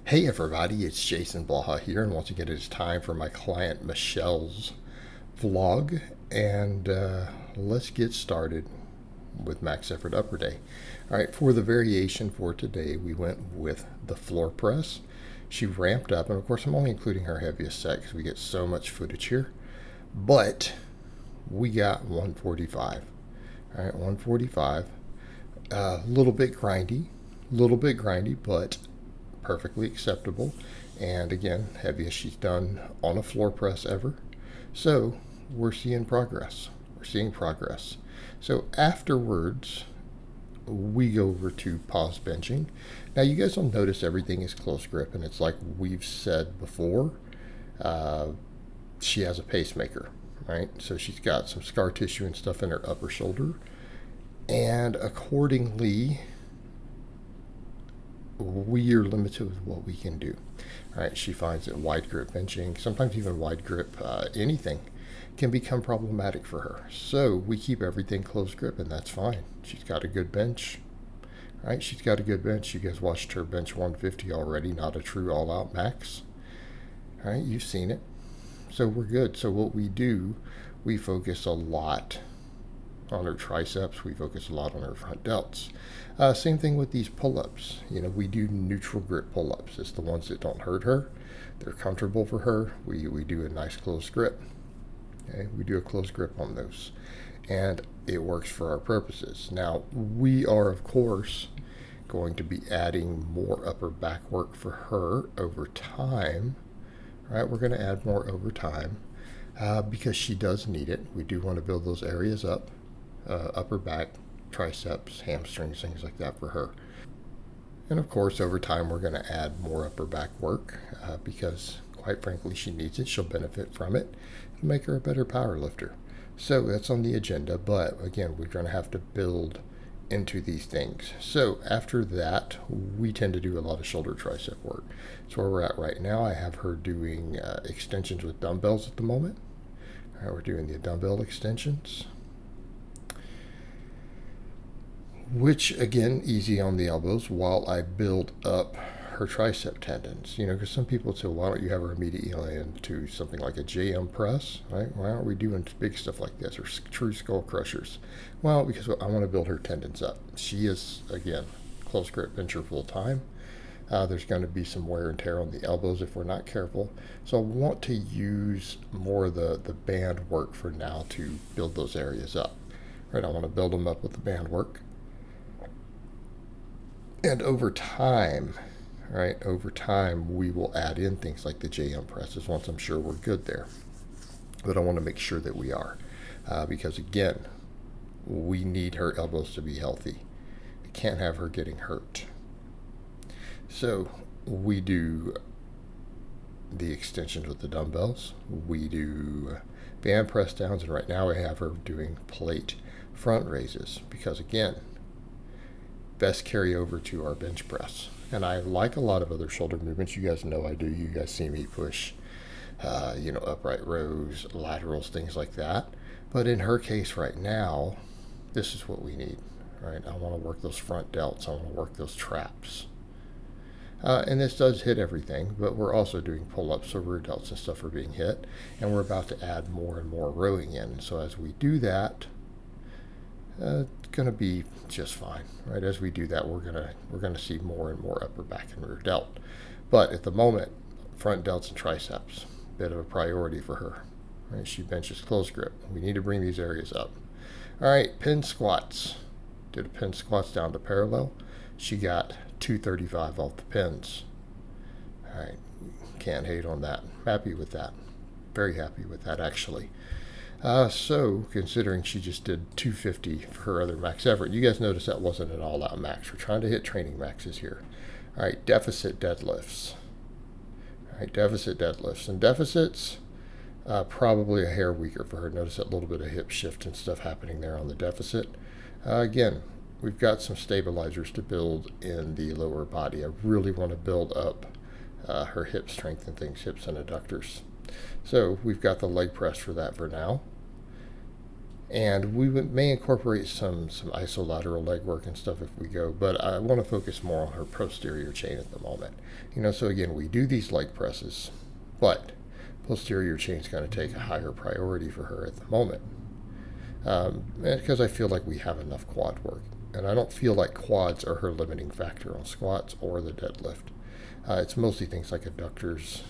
Hey everybody, it's Jason Blaha here, and once again it is time for my client Michelle's vlog, and let's get started with max effort upper day. Alright, for the variation for today, we went with the floor press. She ramped up, and of course I'm only including her heaviest set because we get so much footage here, but we got 145. Alright, 145. A little bit grindy, but perfectly acceptable. And again, heaviest she's done on a floor press ever. So we're seeing progress. So afterwards, we go over to pause benching. Now you guys will notice everything is close grip, and it's like we've said before, she has a pacemaker, right? So she's got some scar tissue and stuff in her upper shoulder, and accordingly we are limited with what we can do. All right, she finds that wide grip benching, sometimes even wide grip anything, can become problematic for her. So we keep everything close grip, and that's fine. She's got a good bench. All right, she's got a good bench. You guys watched her bench 150 already, not a true all-out max. All right, you've seen it. So we're good. So what we do, we focus a lot on her triceps, we focus a lot on her front delts. Same thing with these pull-ups. You know, we do neutral grip pull-ups. It's the ones that don't hurt her. They're comfortable for her. We do a nice close grip. Okay, we do a close grip on those, and it works for our purposes. Now, we are, of course, going to be adding more upper back work for her over time. Right, we're going to add more over time because she does need it. We do want to build those areas up. Upper back, triceps, hamstrings, things like that for her. And of course, over time, we're going to add more upper back work because, quite frankly, she needs it. She'll benefit from it. It'll make her a better power lifter. So that's on the agenda. But again, we're going to have to build into these things. So after that, we tend to do a lot of shoulder tricep work. That's where we're at right now. I have her doing extensions with dumbbells at the moment. All right, we're doing the dumbbell extensions, which again, easy on the elbows while I build up her tricep tendons. You know, because some people say, why don't you have her immediately into something like a JM press, right? Why aren't we doing big stuff like this or true skull crushers? Well, because I want to build her tendons up. She is, again, close grip bencher full time. There's going to be some wear and tear on the elbows if we're not careful. So I want to use more of the band work for now to build those areas up. Right, I want to build them up with the band work. And over time, we will add in things like the JM presses once I'm sure we're good there. But I want to make sure that we are, because again, we need her elbows to be healthy. We can't have her getting hurt. So we do the extensions with the dumbbells. We do band press downs, and right now I have her doing plate front raises because again, best carry over to our bench press. And I like a lot of other shoulder movements. You guys know I do. You guys see me push, upright rows, laterals, things like that. But in her case right now, this is what we need, right? I want to work those front delts. I want to work those traps. And this does hit everything, but we're also doing pull-ups, so rear delts and stuff are being hit. And we're about to add more and more rowing in. So as we do that, it's going to be just fine, right? As we do that, we're gonna see more and more upper back and rear delt. But at the moment, front delts and triceps, bit of a priority for her. Right? She benches close grip. We need to bring these areas up. All right, pin squats. Did a pin squats down to parallel. She got 235 off the pins. All right, can't hate on that. Happy with that. Very happy with that, actually. So, considering she just did 250 for her other max effort, you guys notice that wasn't an all-out max. We're trying to hit training maxes here. All right, deficit deadlifts. All right, deficit deadlifts. And deficits, probably a hair weaker for her. Notice that little bit of hip shift and stuff happening there on the deficit. Again, we've got some stabilizers to build in the lower body. I really want to build up her hip strength and things, hips and adductors. So we've got the leg press for that for now. And we may incorporate some isolateral leg work and stuff if we go, but I want to focus more on her posterior chain at the moment. So again, we do these leg presses, but posterior chain is going to take a higher priority for her at the moment. Because I feel like we have enough quad work. And I don't feel like quads are her limiting factor on squats or the deadlift. It's mostly things like adductors,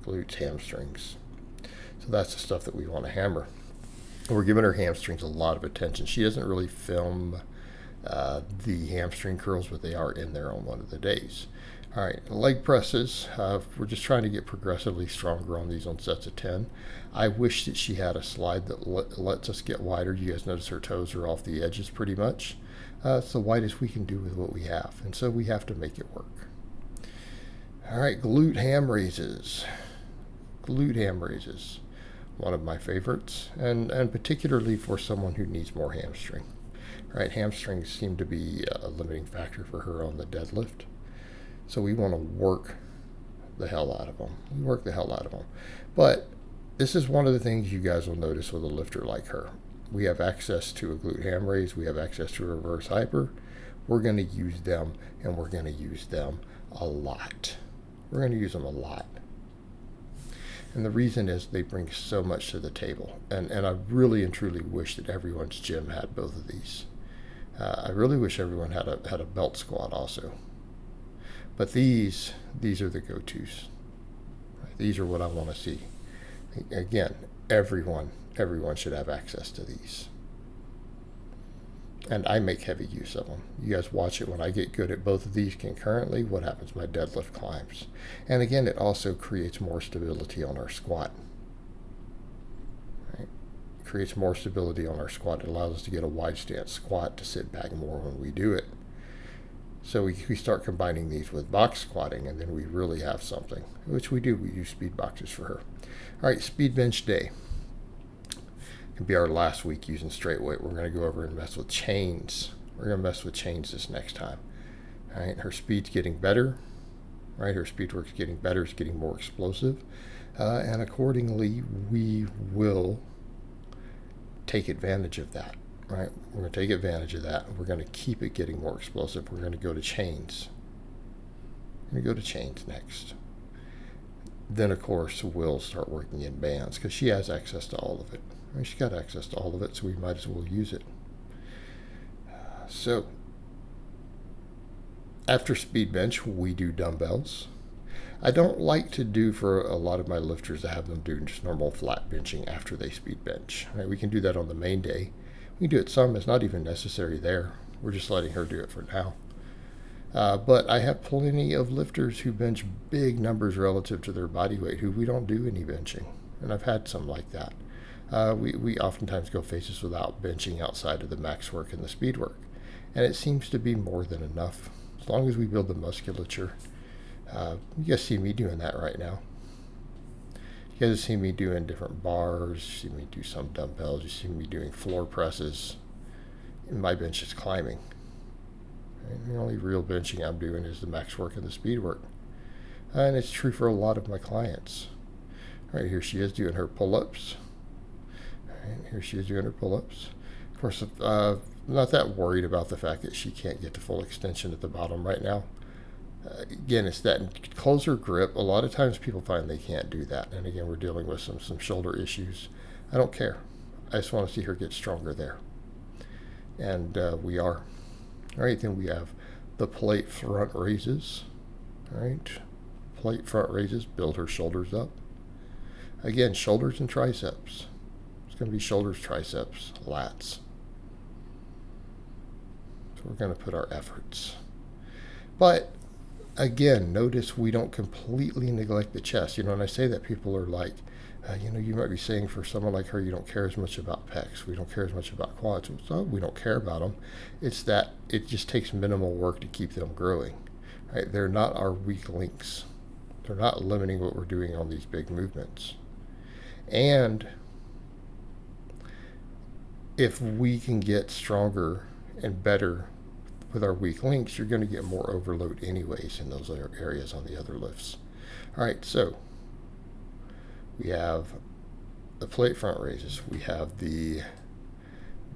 glutes, hamstrings. So that's the stuff that we want to hammer. We're giving her hamstrings a lot of attention. She doesn't really film the hamstring curls, but they are in there on one of the days. All right, leg presses. We're just trying to get progressively stronger on these on sets of 10. I wish that she had a slide that lets us get wider. You guys notice her toes are off the edges pretty much. It's the widest we can do with what we have, and so we have to make it work. All right, glute ham raises. Glute ham raises. One of my favorites, and particularly for someone who needs more hamstring. Right, hamstrings seem to be a limiting factor for her on the deadlift. So we want to work the hell out of them. We work the hell out of them. But this is one of the things you guys will notice with a lifter like her. We have access to a glute ham raise. We have access to a reverse hyper. We're going to use them, and we're going to use them a lot. We're going to use them a lot. And the reason is they bring so much to the table. And I really and truly wish that everyone's gym had both of these. I really wish everyone had a belt squat also. But these are the go-tos. These are what I want to see. Again, everyone should have access to these. And I make heavy use of them. You guys watch it when I get good at both of these concurrently. What happens? My deadlift climbs. And again, it also creates more stability on our squat. Right? It creates more stability on our squat. It allows us to get a wide stance squat to sit back more when we do it. So we start combining these with box squatting, and then we really have something, which we do. We use speed boxes for her. All right, speed bench day. Can be our last week using straight weight. We're going to go over and mess with chains. We're going to mess with chains this next time. All right, her speed's getting better. Right, her speed work's getting better. It's getting more explosive, and accordingly, we will take advantage of that. Right, we're going to take advantage of that. We're going to keep it getting more explosive. We're going to go to chains. We're going to go to chains next. Then, of course, we'll start working in bands because she has access to all of it. She's got access to all of it, so we might as well use it. So, after speed bench, we do dumbbells. I don't like to do for a lot of my lifters to have them do just normal flat benching after they speed bench. Right, we can do that on the main day. We can do it some. It's not even necessary there. We're just letting her do it for now. But I have plenty of lifters who bench big numbers relative to their body weight who we don't do any benching. And I've had some like that. We oftentimes go faces without benching outside of the max work and the speed work. And it seems to be more than enough. As long as we build the musculature. You guys see me doing that right now. You guys see me doing different bars. You see me do some dumbbells. You see me doing floor presses. And my bench is climbing. And the only real benching I'm doing is the max work and the speed work. And it's true for a lot of my clients. Right here she is doing her pull-ups. And here she is doing her pull-ups. Of course, I'm not that worried about the fact that she can't get to full extension at the bottom right now. Again, it's that closer grip. A lot of times people find they can't do that. And again, we're dealing with some shoulder issues. I don't care. I just want to see her get stronger there. And we are. All right, then we have the plate front raises. All right, plate front raises, build her shoulders up. Again, shoulders and triceps. It's going to be shoulders, triceps, lats. So we're going to put our efforts. But again, notice we don't completely neglect the chest. You know, when I say that, people are like, you might be saying for someone like her, you don't care as much about pecs. We don't care as much about quads. So we don't care about them. It's that it just takes minimal work to keep them growing. Right? They're not our weak links. They're not limiting what we're doing on these big movements. And if we can get stronger and better with our weak links, you're going to get more overload anyways in those other areas on the other lifts. All right, so we have the plate front raises. We have the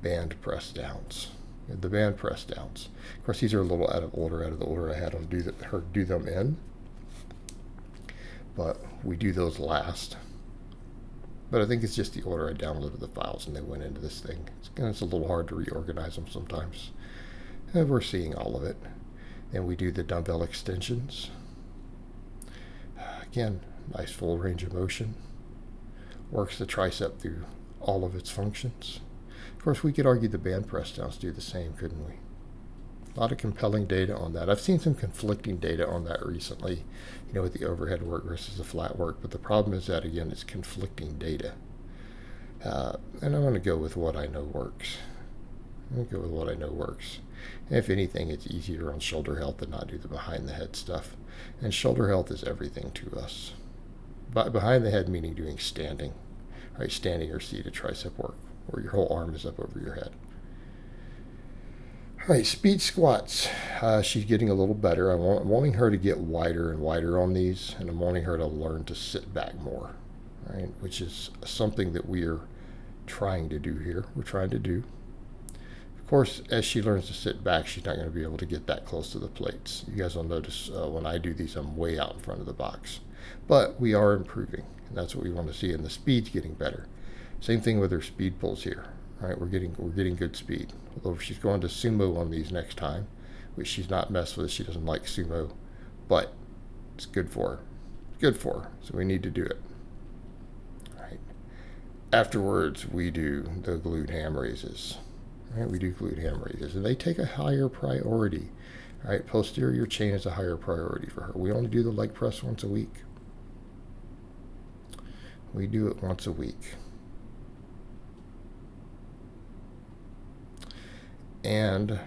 band press downs. The band press downs. Of course, these are a little out of the order I had them do them in. But we do those last. But I think it's just the order I downloaded the files and they went into this thing. It's a little hard to reorganize them sometimes. And we're seeing all of it. And we do the dumbbell extensions. Again, nice full range of motion. Works the tricep through all of its functions. Of course, we could argue the band press downs do the same, couldn't we? A lot of compelling data on that. I've seen some conflicting data on that recently, with the overhead work versus the flat work. But the problem is that, again, it's conflicting data. And I'm going to go with what I know works. And if anything, it's easier on shoulder health to not do the behind the head stuff. And shoulder health is everything to us. But behind the head meaning doing standing, right? Standing or seated tricep work, where your whole arm is up over your head. All right, speed squats. She's getting a little better. I'm wanting her to get wider and wider on these, and I'm wanting her to learn to sit back more, right? Which is something that we are trying to do here. We're trying to do. Of course, as she learns to sit back, she's not going to be able to get that close to the plates. You guys will notice when I do these, I'm way out in front of the box. But we are improving, and that's what we want to see, and the speed's getting better. Same thing with her speed pulls here. Right, we're getting good speed. Although she's going to sumo on these next time, which she's not messed with. She doesn't like sumo, but it's good for her. So we need to do it. Right. Afterwards, we do the glute ham raises. Right, we do glute ham raises, and they take a higher priority. Right, posterior chain is a higher priority for her. We only do the leg press once a week. We do it once a week. And, of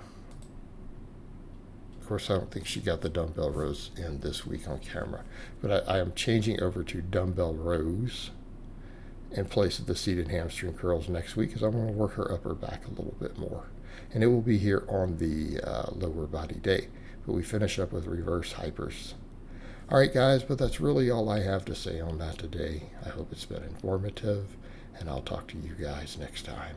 course, I don't think she got the dumbbell rows in this week on camera. But I am changing over to dumbbell rows in place of the seated hamstring curls next week because I'm going to work her upper back a little bit more. And it will be here on the lower body day. But we finish up with reverse hypers. All right, guys, but that's really all I have to say on that today. I hope it's been informative, and I'll talk to you guys next time.